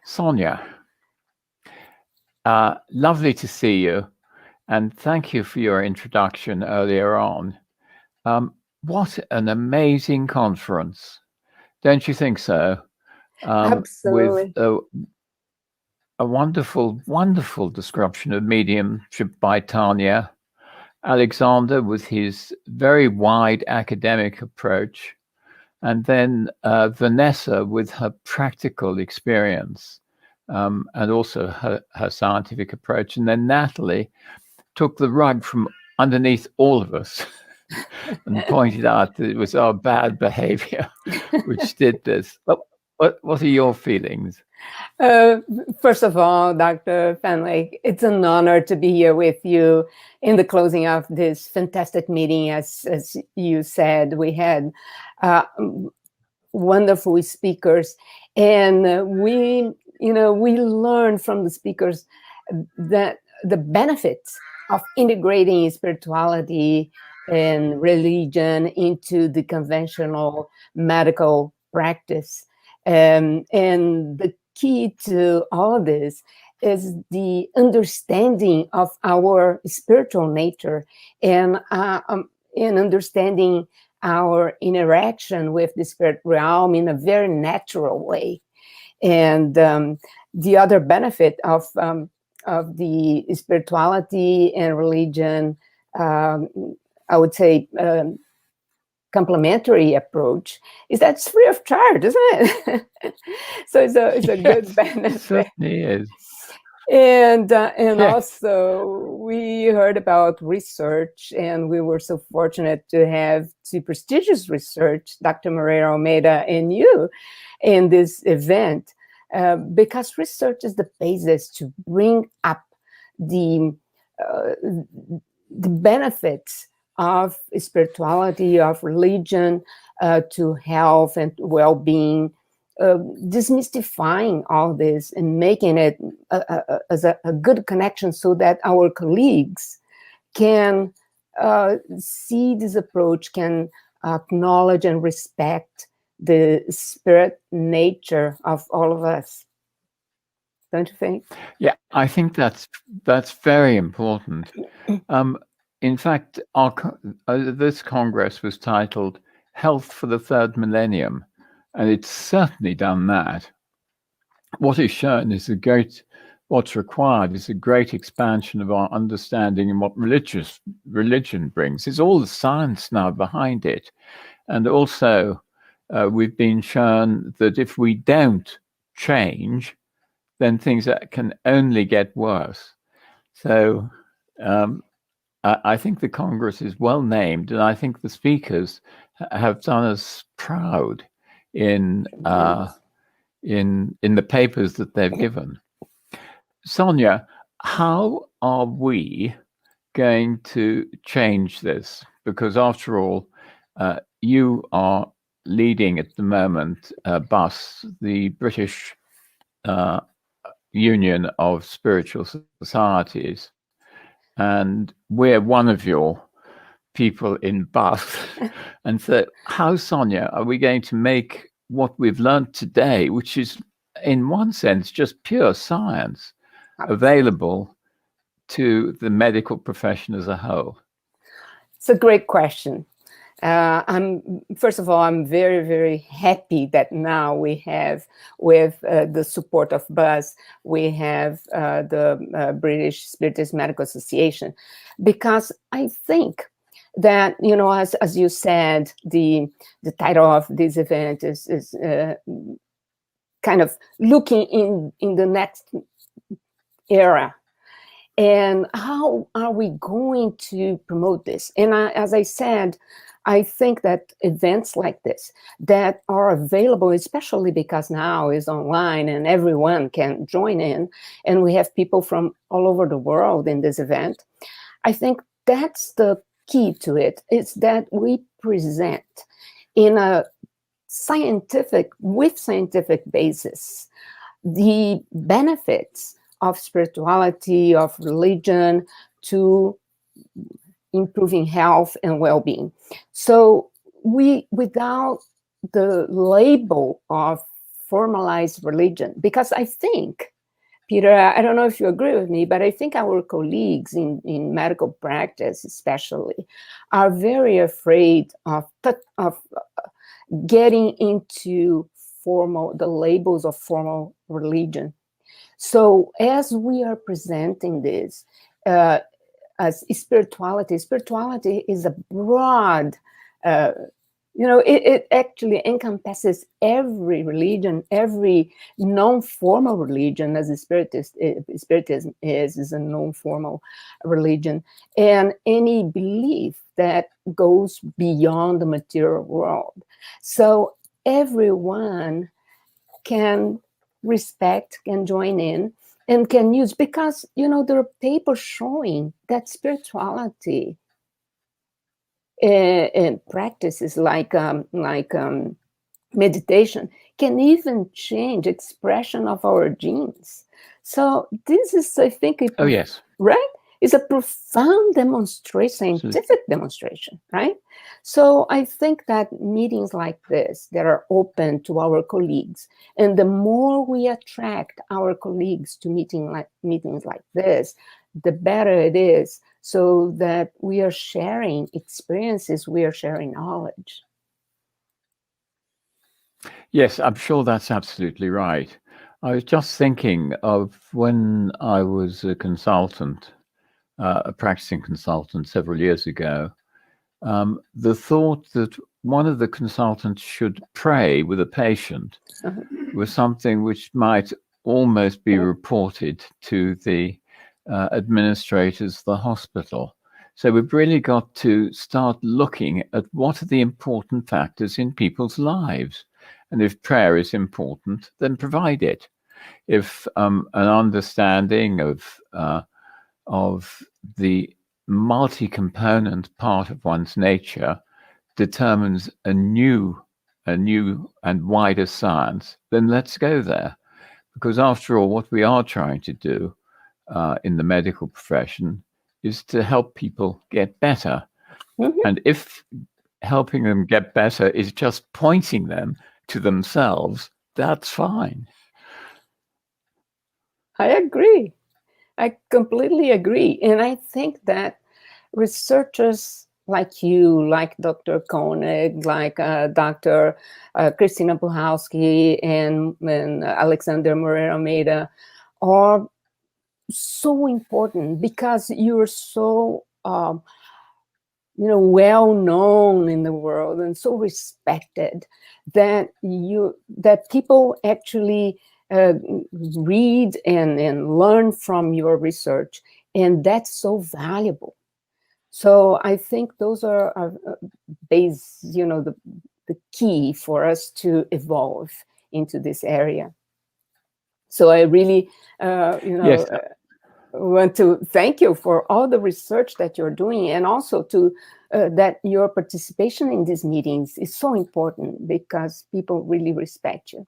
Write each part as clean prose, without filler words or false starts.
Sonia, lovely to see you, and thank you for your introduction earlier on. What an amazing conference, don't you think so? With Absolutely. a wonderful, wonderful description of mediumship by Tanya, Alexander with his very wide academic approach, and then Vanessa with her practical experience, and also her scientific approach. And then Natalie took the rug from underneath all of us and pointed out that it was our bad behavior which did this. What are your feelings? First of all, Dr. Fenwick, it's an honor to be here with you in the closing of this fantastic meeting. As you said, we had wonderful speakers, and we learned from the speakers that the benefits of integrating spirituality and religion into the conventional medical practice. And the key to all this is the understanding of our spiritual nature and understanding our interaction with the spirit realm in a very natural way. And the other benefit of the spirituality and religion, I would say, complementary approach, is that it's free of charge, isn't it? So it's a good benefit. It certainly is. And Yes. also we heard about research, and we were so fortunate to have two prestigious research, Dr. Moreira Almeida and you, in this event, because research is the basis to bring up the benefits of spirituality, of religion, to health and well-being, demystifying all this and making it as a good connection so that our colleagues can see this approach, can acknowledge and respect the spirit nature of all of us. Don't you think? Yeah, I think that's very important. In fact, this Congress was titled Health for the Third Millennium, and it's certainly done that. What is shown is what's required is a great expansion of our understanding and what religion brings. It's all the science now behind it. And also, we've been shown that if we don't change, then things can only get worse. So I think the Congress is well named, and I think the speakers have done us proud in the papers that they've given. Sonia, how are we going to change this? Because after all, you are leading at the moment, BUS, the British Union of Spiritual Societies, and we're one of your people in BUS. And so how, Sonia, are we going to make what we've learned today, which is in one sense just pure science, available to the medical profession as a whole? It's a great question. First of all, I'm very, very happy that now we have, with the support of BUS, we have the British Spiritist Medical Association, because I think that, as you said, the title of this event is kind of looking in the next era. And how are we going to promote this? And as I said, I think that events like this that are available, especially because now is online and everyone can join in, and we have people from all over the world in this event, I think that's the key to it. It's that we present in a scientific basis the benefits of spirituality, of religion, to improving health and well-being. So without the label of formalized religion. Because I think, Peter, I don't know if you agree with me, but I think our colleagues in medical practice especially are very afraid of getting into the labels of formal religion. So as we are presenting this as spirituality is a broad, it actually encompasses every religion, every non-formal religion, as Spiritism is a non-formal religion, and any belief that goes beyond the material world. So everyone can respect, can join in, and can use, because there are papers showing that spirituality and practices like meditation can even change expression of our genes. So this is, I think, Oh, yes. Right? It's a profound demonstration, scientific demonstration, right? So I think that meetings like this that are open to our colleagues, and the more we attract our colleagues to meetings like this, the better it is, so that we are sharing experiences, we are sharing knowledge. Yes, I'm sure that's absolutely right. I was just thinking of when I was a consultant, a practicing consultant several years ago, the thought that one of the consultants should pray with a patient was something which might almost be reported to the administrators of the hospital. So we've really got to start looking at what are the important factors in people's lives. And if prayer is important, then provide it. If an understanding of the multi-component part of one's nature determines a new and wider science, then let's go there. Because after all, what we are trying to do in the medical profession is to help people get better. Mm-hmm. And if helping them get better is just pointing them to themselves, that's fine. I agree. I completely agree. And I think that researchers like you, like Dr. Koenig, like Dr. Christina Puhalski and Alexander Moreira Almeida are so important, because you're so well known in the world and so respected that people actually read and learn from your research, and that's so valuable. So I think those are the key for us to evolve into this area. So I really Yes. want to thank you for all the research that you're doing, and also to that your participation in these meetings is so important, because people really respect you.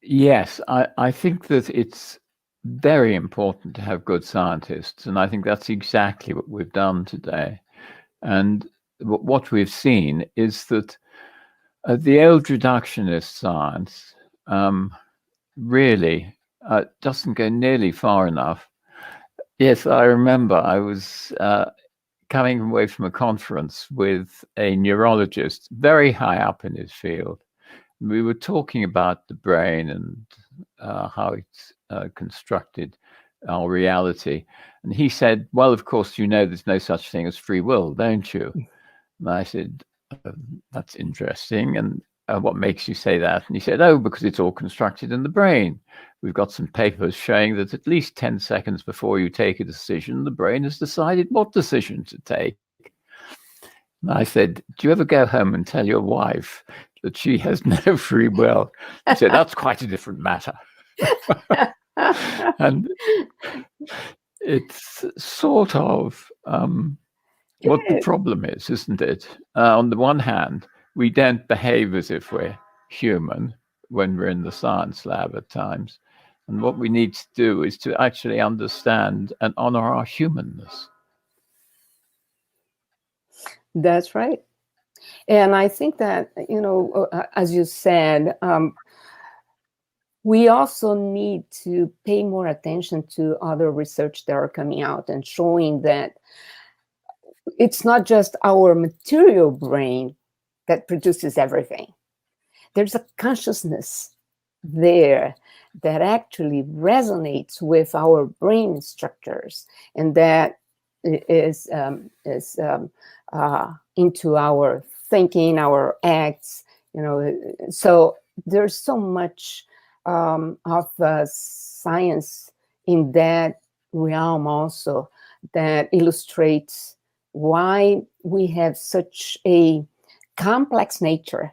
Yes, I think that it's very important to have good scientists, and I think that's exactly what we've done today. And what we've seen is that the old reductionist science really doesn't go nearly far enough. Yes, I remember I was coming away from a conference with a neurologist very high up in his field. We were talking about the brain and how it's constructed our reality. And he said, well, of course, there's no such thing as free will, don't you? And I said, that's interesting. And what makes you say that? And he said, oh, because it's all constructed in the brain. We've got some papers showing that at least 10 seconds before you take a decision, the brain has decided what decision to take. And I said, do you ever go home and tell your wife that she has no free will? He said, that's quite a different matter. And it's sort of what the problem is, isn't it? On the one hand, we don't behave as if we're human when we're in the science lab at times. And what we need to do is to actually understand and honor our humanness. That's right. And I think that, as you said, we also need to pay more attention to other research that are coming out and showing that it's not just our material brain that produces everything. There's a consciousness there that actually resonates with our brain structures, and that is into our thinking, our acts. So there's so much of science in that realm also that illustrates why we have such a complex nature.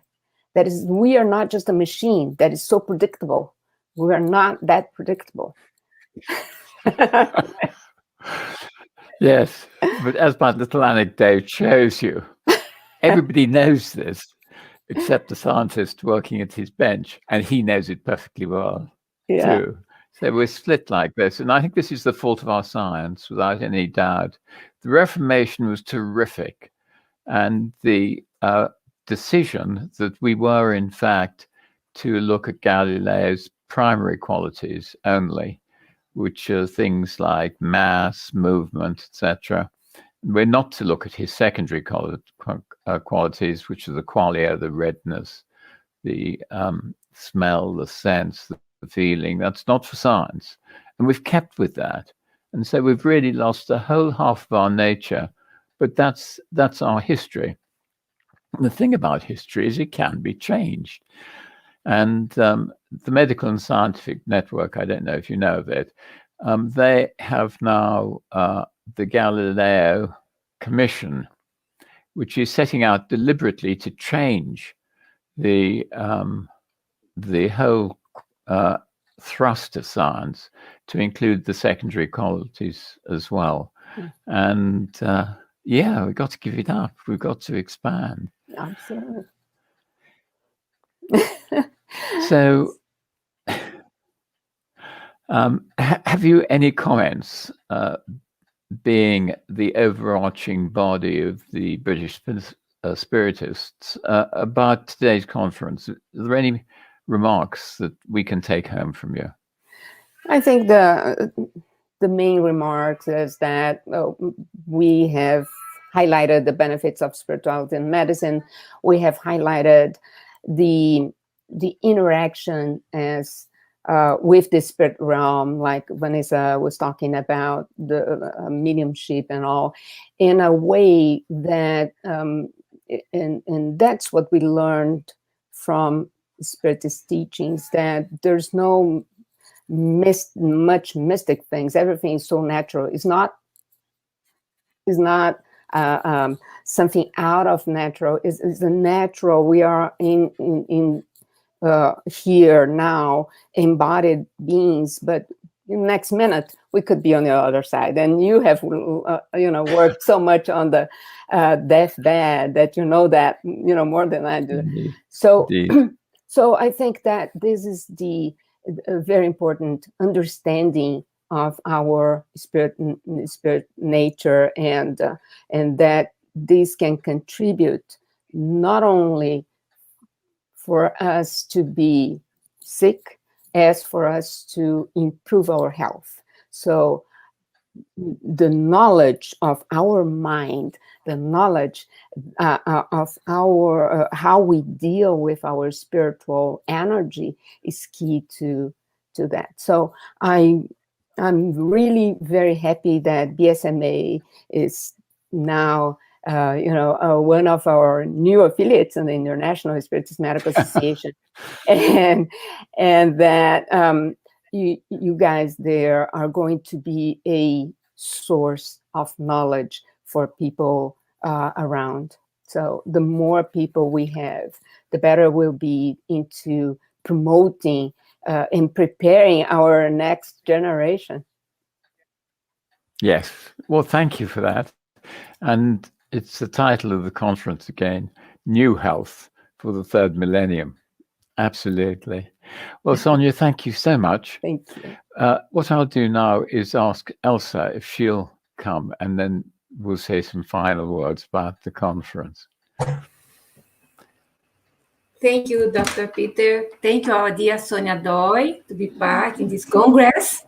That is, we are not just a machine that is so predictable. We are not that predictable. Yes, but as my little anecdote shows you, everybody knows this except the scientist working at his bench, and he knows it perfectly well too. So we're split like this, and I think this is the fault of our science, without any doubt. The Reformation was terrific, and the decision that we were, in fact, to look at Galileo's primary qualities only, which are things like mass, movement, etc. We're not to look at his secondary qualities, which are the qualia, the redness, the smell, the sense, the feeling. That's not for science. And we've kept with that. And so we've really lost the whole half of our nature. But that's our history. And the thing about history is it can be changed. And the Medical and Scientific Network, I don't know if you know of it, they have now the Galileo Commission, which is setting out deliberately to change the whole thrust of science to include the secondary qualities as well. And we've got to give it up. We've got to expand. Absolutely. So, have you any comments, being the overarching body of the British Spiritists, about today's conference? Are there any remarks that we can take home from you? I think the main remarks is that we have highlighted the benefits of spirituality in medicine. We have highlighted the interaction as with the spirit realm, like Vanessa was talking about the mediumship and all, in a way that, and that's what we learned from Spiritist teachings, that there's no much mystic things. Everything is so natural. It's not something out of natural. It's the natural. We are in here now, embodied beings, but next minute we could be on the other side. And you have worked so much on the deathbed that that more than I do. Indeed. So Indeed. So I think that this is the very important understanding of our spirit nature, and that this can contribute not only for us to be sick, as for us to improve our health. So the knowledge of our mind, the knowledge of our how we deal with our spiritual energy is key to that. So I'm really very happy that BSMA is now one of our new affiliates in the International Spiritist Medical Association, and that you guys there are going to be a source of knowledge for people around. So the more people we have, the better we'll be into promoting and preparing our next generation. Yes. Well, thank you for that. And it's the title of the conference again, New Health for the Third Millennium. Absolutely. Well, Sonia, thank you so much. Thank you. What I'll do now is ask Elsa if she'll come, and then we'll say some final words about the conference. Thank you, Dr. Peter. Thank you, our dear Sonia Doi, to be part in this Congress,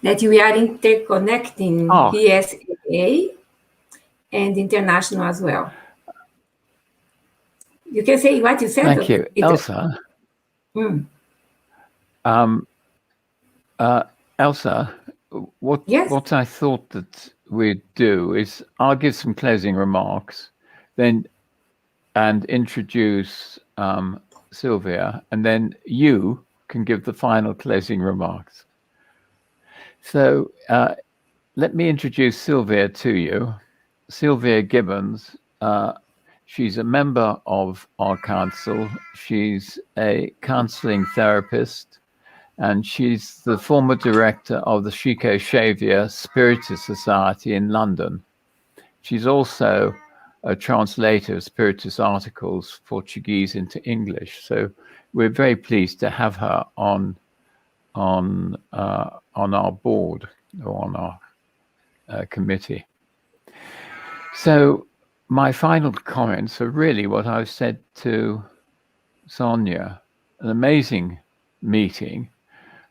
that we are interconnecting BSAA and international as well. You can say what you said. Thank you. Elsa. Elsa, what I thought that we'd do is I'll give some closing remarks, then and introduce Sylvia, and then you can give the final closing remarks. So let me introduce Sylvia to you. Sylvia Gibbons, she's a member of our council. She's a counseling therapist, and she's the former director of the Chico Xavier Spiritist Society in London. She's also a translator of Spiritist articles, Portuguese into English. So we're very pleased to have her on our board or on our committee. So my final comments are really what I've said to Sonia, an amazing meeting.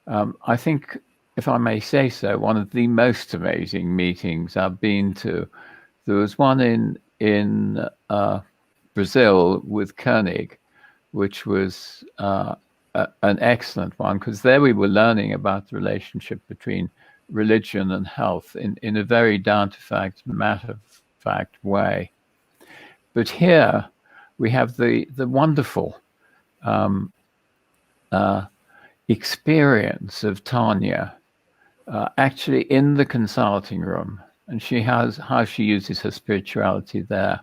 I think, if I may say so, one of the most amazing meetings I've been to. There was one in Brazil with Koenig, which was an excellent one, because there we were learning about the relationship between religion and health in a very down-to-fact, matter-of-fact way. But here we have the wonderful experience of Tanya actually in the consulting room, and how she uses her spirituality there.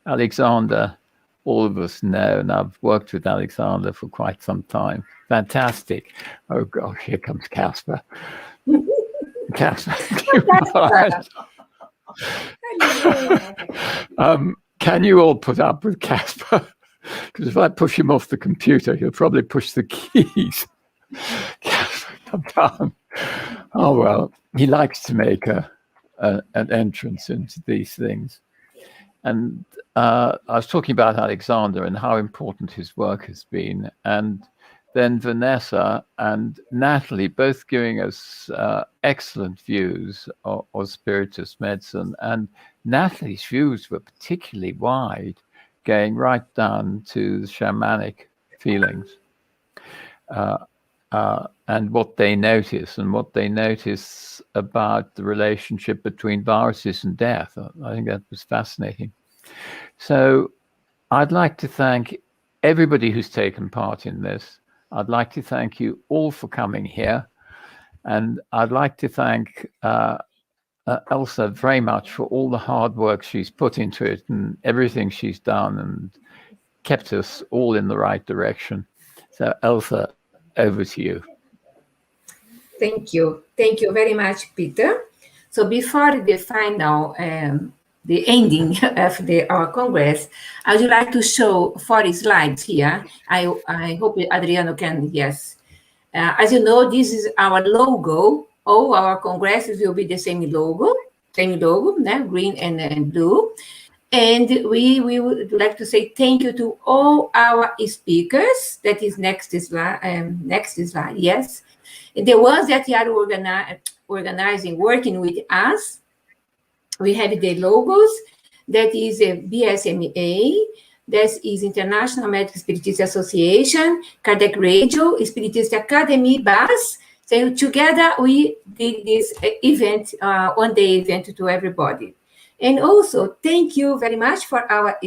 Alexander, all of us know, and I've worked with Alexander for quite some time. Fantastic. Oh gosh, here comes Casper. Casper, can you all put up with Casper? Because if I push him off the computer, he'll probably push the keys. Casper, come down. Oh well, he likes to make an entrance into these things. And I was talking about Alexander and how important his work has been. And then Vanessa and Natalie both giving us excellent views of Spiritist medicine. And Natalie's views were particularly wide, going right down to the shamanic feelings. And what they notice about the relationship between viruses and death. I think that was fascinating. So I'd like to thank everybody who's taken part in this. I'd like to thank you all for coming here. And I'd like to thank Elsa very much for all the hard work she's put into it and everything she's done and kept us all in the right direction. So Elsa, over to you. Thank you. Thank you very much, Peter. So before the final, the ending of our Congress, I would like to show 4 slides here. I hope Adriano can, yes. As you know, this is our logo. All our congresses will be the same logo, green and blue. And we would like to say thank you to all our speakers. That is next slide, yes. The ones that are organizing, working with us. We have the logos. That is a BSMA. That is International Medical Spiritist Association, Kardec Radio, Spiritist Academy, BAS. So together we did this event, one-day event to everybody. And also, thank you very much for our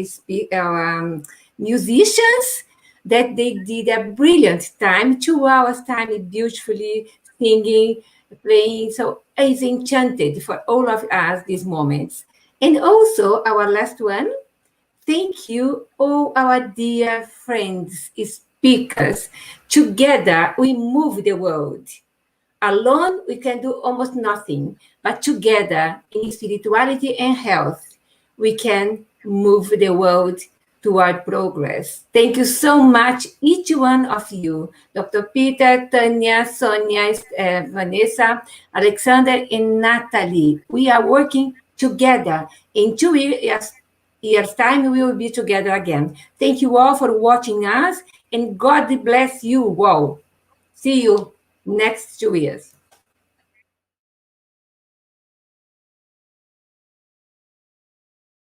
musicians, that they did a brilliant time, 2 hours time, beautifully singing, playing. So it's enchanted for all of us these moments. And also our last one, thank you all our dear friends, speakers. Together we move the world. Alone, we can do almost nothing, but together in spirituality and health, we can move the world toward progress. Thank you so much, each one of you, Dr. Peter, Tanya, Sonia, Vanessa, Alexander, and Natalie. We are working together in 2 years years' time, we will be together again. Thank you all for watching us, and God bless you all. See you next 2 years.